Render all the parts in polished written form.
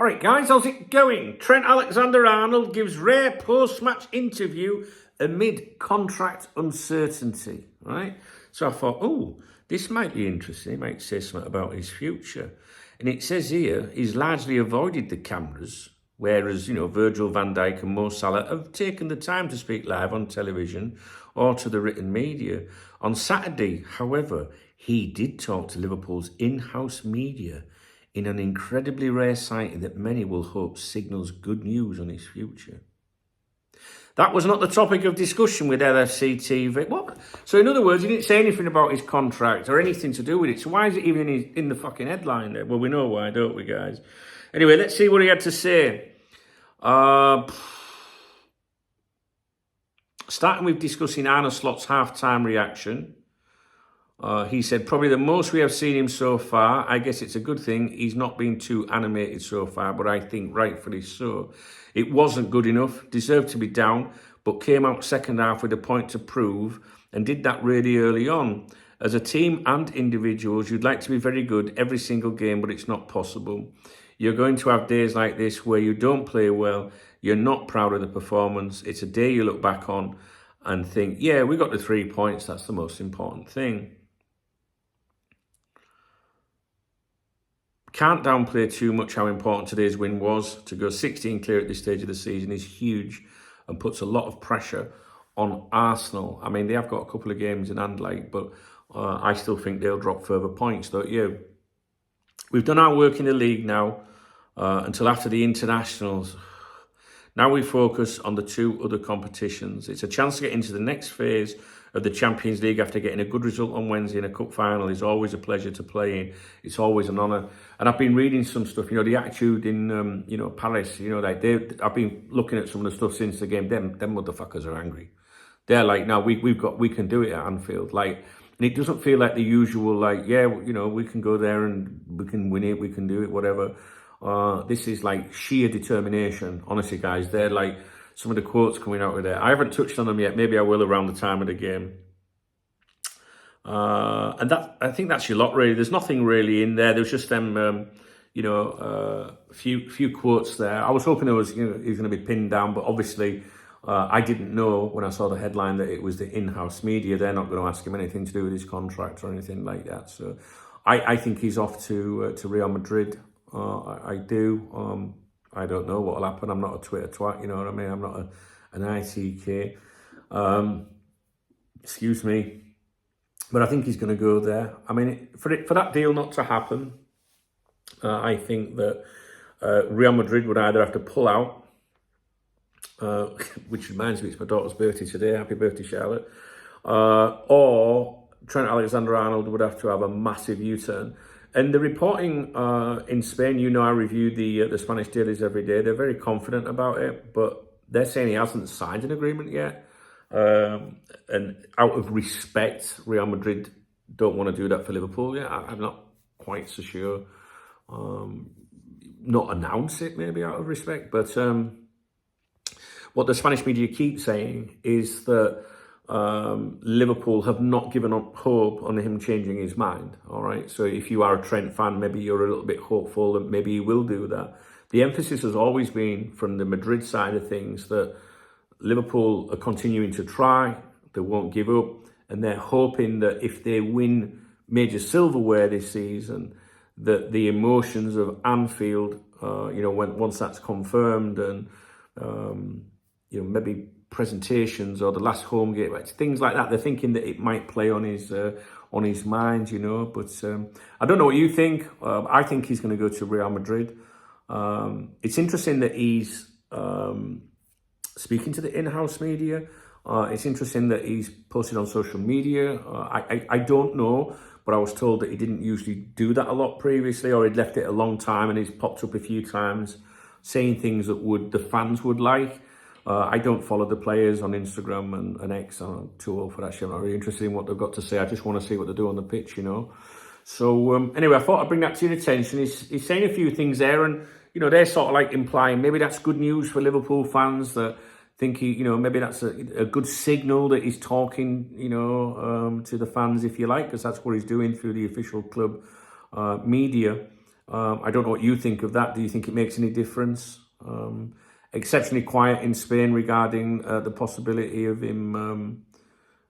All right, guys, how's it going? Trent Alexander-Arnold gives rare post-match interview amid contract uncertainty, right? So I thought, oh, this might be interesting. He might say something about his future. And it says here, he's largely avoided the cameras, whereas, Virgil van Dijk and Mo Salah have taken the time to speak live on television or to the written media. On Saturday, however, he did talk to Liverpool's in-house media in an incredibly rare sighting that many will hope signals good news on his future. That was not the topic of discussion with LFC TV. What? So in other words, he didn't say anything about his contract or anything to do with it. So why is it even in the fucking headline there? Well, we know why, don't we, guys? Anyway, let's see what he had to say. Starting with discussing Arne Slot's half-time reaction. He said, probably the most we have seen him so far. I guess it's a good thing he's not been too animated so far, but I think rightfully so. It wasn't good enough, deserved to be down, but came out second half with a point to prove and did that really early on. As a team and individuals, you'd like to be very good every single game, but it's not possible. You're going to have days like this where you don't play well, you're not proud of the performance. It's a day you look back on and think, yeah, we got the 3 points, that's the most important thing. Can't downplay too much how important today's win was. To go 16 clear at this stage of the season is huge and puts a lot of pressure on Arsenal. I mean, they have got a couple of games in hand, but I still think they'll drop further points, don't you? We've done our work in the league now until after the internationals. Now we focus on the two other competitions. It's a chance to get into the next phase of the Champions League after getting a good result on Wednesday in a cup final. Is always a pleasure to play in. It's always an honour. And I've been reading some stuff, the attitude in, Paris, I've been looking at some of the stuff since the game. Them motherfuckers are angry. They're like, no, we can do it at Anfield. And it doesn't feel like the usual, we can go there and we can win it, we can do it, whatever. This is like sheer determination. Honestly, guys, they're like, some of the quotes coming out of there. I haven't touched on them yet. Maybe I will around the time of the game. And I think that's your lot, really. There's nothing really in there. There's just them, a few quotes there. I was hoping he was going to be pinned down, but obviously I didn't know when I saw the headline that it was the in-house media. They're not going to ask him anything to do with his contract or anything like that. So I think he's off to Real Madrid. I do. I don't know what will happen. I'm not a Twitter twat, you know what I mean? I'm not an ITK. Excuse me. But I think he's going to go there. I mean, for that deal not to happen, I think that Real Madrid would either have to pull out, which reminds me, it's my daughter's birthday today. Happy birthday, Charlotte. Or Trent Alexander-Arnold would have to have a massive U-turn. And the reporting in Spain, I review the Spanish dailies every day. They're very confident about it, but they're saying he hasn't signed an agreement yet. And out of respect, Real Madrid don't want to do that for Liverpool yet. I'm not quite so sure. Not announce it, maybe out of respect. But what the Spanish media keep saying is that Liverpool have not given up hope on him changing his mind. All right. So if you are a Trent fan, maybe you're a little bit hopeful that maybe he will do that. The emphasis has always been from the Madrid side of things that Liverpool are continuing to try. They won't give up. And they're hoping that if they win major silverware this season, that the emotions of Anfield, once that's confirmed and, maybe presentations or the last home game, things like that. They're thinking that it might play on his mind, But I don't know what you think. I think he's going to go to Real Madrid. It's interesting that he's speaking to the in-house media. It's interesting that he's posted on social media. I don't know, but I was told that he didn't usually do that a lot previously, or he'd left it a long time, and he's popped up a few times saying things that the fans would like. I don't follow the players on Instagram and X. I'm too old for that shit. I'm not really interested in what they've got to say. I just want to see what they do on the pitch, So anyway, I thought I'd bring that to your attention. He's saying a few things there, and they're sort of like implying maybe that's good news for Liverpool fans that think maybe that's a good signal that he's talking, to the fans, if you like, because that's what he's doing through the official club media. I don't know what you think of that. Do you think it makes any difference? Exceptionally quiet in Spain regarding the possibility of him,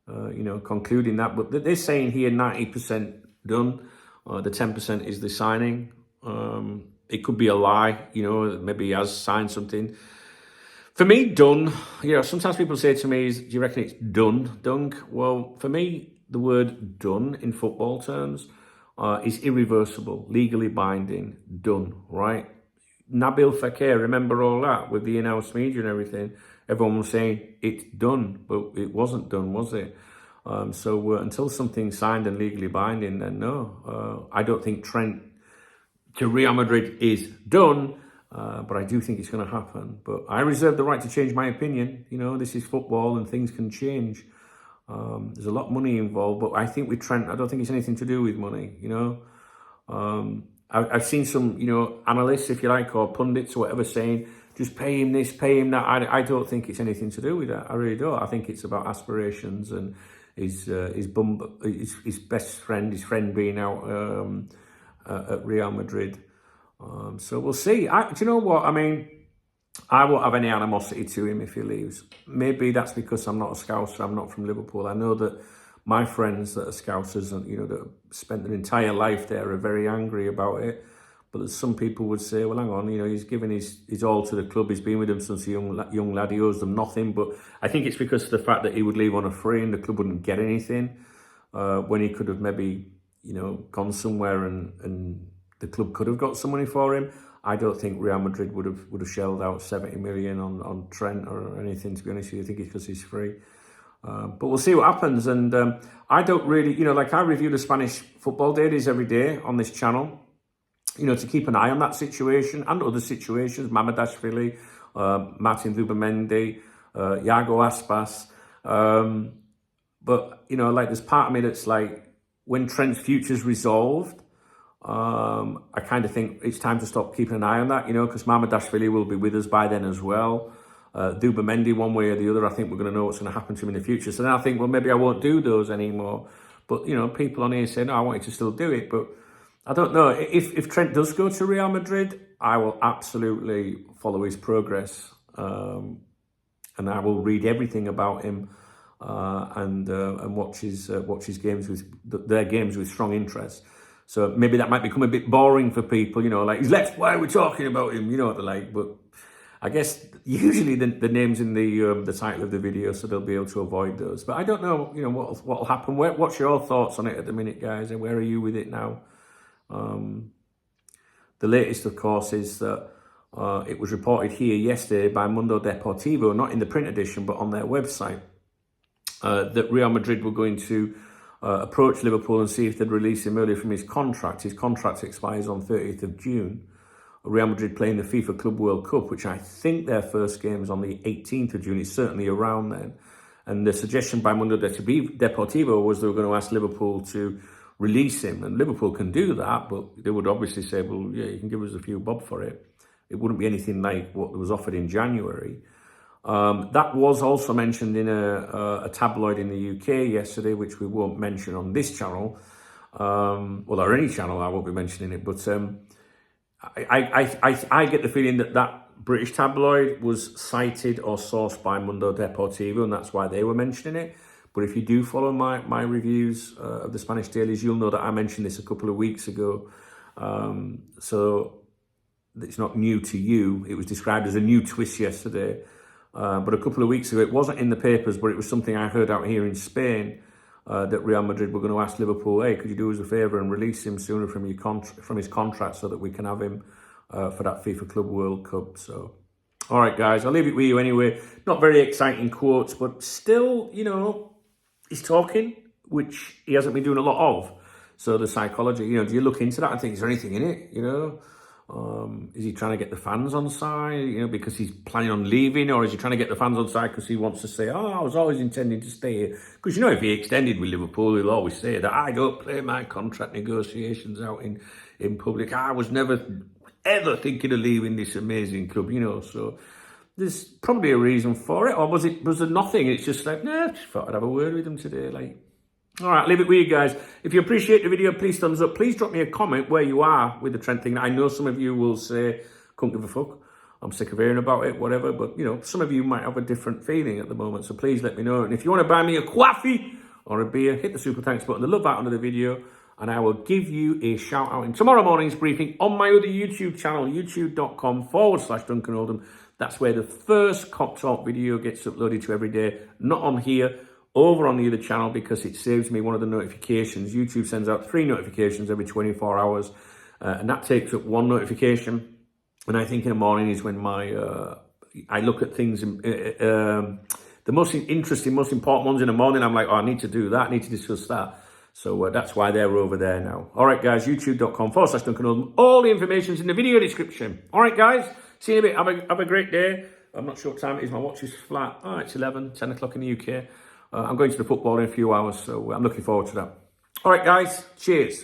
concluding that. But they're saying here 90% done. The 10% is the signing. It could be a lie, maybe he has signed something. For me, done. Sometimes people say to me, do you reckon it's done, Dunk? Well, for me, the word done in football terms is irreversible, legally binding, done, right? Nabil Fekir, remember all that with the in-house media and everything? Everyone was saying it's done, but it wasn't done, was it? So until something's signed and legally binding, then no. I don't think Trent to Real Madrid is done, but I do think it's going to happen. But I reserve the right to change my opinion. This is football and things can change. There's a lot of money involved, but I think with Trent, I don't think it's anything to do with money, I've seen some, analysts, if you like, or pundits or whatever saying, just pay him this, pay him that. I don't think it's anything to do with that. I really don't. I think it's about aspirations and his best friend, his friend being out at Real Madrid. So we'll see. Do you know what? I mean, I won't have any animosity to him if he leaves. Maybe that's because I'm not a Scouser, I'm not from Liverpool. I know that my friends that are Scousers and, that have spent their entire life there are very angry about it. But some people would say, well, hang on, he's given his all to the club. He's been with them since a young lad. He owes them nothing. But I think it's because of the fact that he would leave on a free and the club wouldn't get anything when he could have maybe, gone somewhere and the club could have got some money for him. I don't think Real Madrid would have shelled out 70 million on Trent or anything, to be honest with you. I think it's because he's free. But we'll see what happens. And I don't really, I review the Spanish football dailies every day on this channel, to keep an eye on that situation and other situations, Mamadashvili, Martin Zubimendi, Iago Aspas. But, there's part of me that's like, when Trent's future's resolved, I kind of think it's time to stop keeping an eye on that, because Mamadashvili will be with us by then as well. Zubimendi, one way or the other, I think we're going to know what's going to happen to him in the future. So then I think, well, maybe I won't do those anymore. But, people on here say, no, I want you to still do it. But I don't know. If Trent does go to Real Madrid, I will absolutely follow his progress. And I will read everything about him and watch his games their games with strong interest. So maybe that might become a bit boring for people, he's left, why are we talking about him? What they're like. But I guess usually the name's in the title of the video, so they'll be able to avoid those. But I don't know, what'll happen. What's your thoughts on it at the minute, guys? And where are you with it now? The latest, of course, is that it was reported here yesterday by Mundo Deportivo, not in the print edition, but on their website, that Real Madrid were going to approach Liverpool and see if they'd release him earlier from his contract. His contract expires on 30th of June. Real Madrid playing the FIFA Club World Cup, which I think their first game is on the 18th of June. It's certainly around then. And the suggestion by Mundo Deportivo was they were going to ask Liverpool to release him. And Liverpool can do that, but they would obviously say, well, yeah, you can give us a few bob for it. It wouldn't be anything like what was offered in January. That was also mentioned in a tabloid in the UK yesterday, which we won't mention on this channel. Or any channel, I won't be mentioning it. But I get the feeling that British tabloid was cited or sourced by Mundo Deportivo, and that's why they were mentioning it. But if you do follow my reviews of the Spanish dailies, you'll know that I mentioned this a couple of weeks ago. So it's not new to you. It was described as a new twist yesterday. But a couple of weeks ago, it wasn't in the papers, but it was something I heard out here in Spain, that Real Madrid were going to ask Liverpool, hey, could you do us a favour and release him sooner from his contract so that we can have him for that FIFA Club World Cup. So, all right, guys, I'll leave it with you anyway. Not very exciting quotes, but still, he's talking, which he hasn't been doing a lot of. So the psychology, do you look into that and think, is there anything in it, Is he trying to get the fans on side, because he's planning on leaving? Or is he trying to get the fans on side because he wants to say, I was always intending to stay here? Because, if he extended with Liverpool, he'll always say that I don't play my contract negotiations out in public. I was never, ever thinking of leaving this amazing club, So there's probably a reason for it. Or was there nothing? It's just like, nah, I just thought I'd have a word with him today. All right, leave it with you guys. If you appreciate the video, please thumbs up. Please drop me a comment where you are with the Trent thing. I know some of you will say, couldn't give a fuck. I'm sick of hearing about it, whatever. But, you know, some of you might have a different feeling at the moment. So please let me know. And if you want to buy me a coffee or a beer, hit the super thanks button, the love out under the video, and I will give you a shout out in tomorrow morning's briefing on my other YouTube channel, youtube.com/Duncan Oldham. That's where the first Cop Talk video gets uploaded to every day. Not on here, over on the other channel, because it saves me one of the notifications. YouTube sends out 3 notifications every 24 hours, and that takes up 1 notification. And I think in the morning is when I look at things, the most interesting, most important ones in the morning. I'm like, oh, I need to do that, I need to discuss that. So that's why they're over there now. All right, guys, youtube.com/Duncan Oldham. All the information's in the video description. All right, guys, see you in a bit. Have a great day. I'm not sure what time it is. My watch is flat. Oh, it's 10 o'clock in the UK. I'm going to the football in a few hours, so I'm looking forward to that. All right, guys, cheers.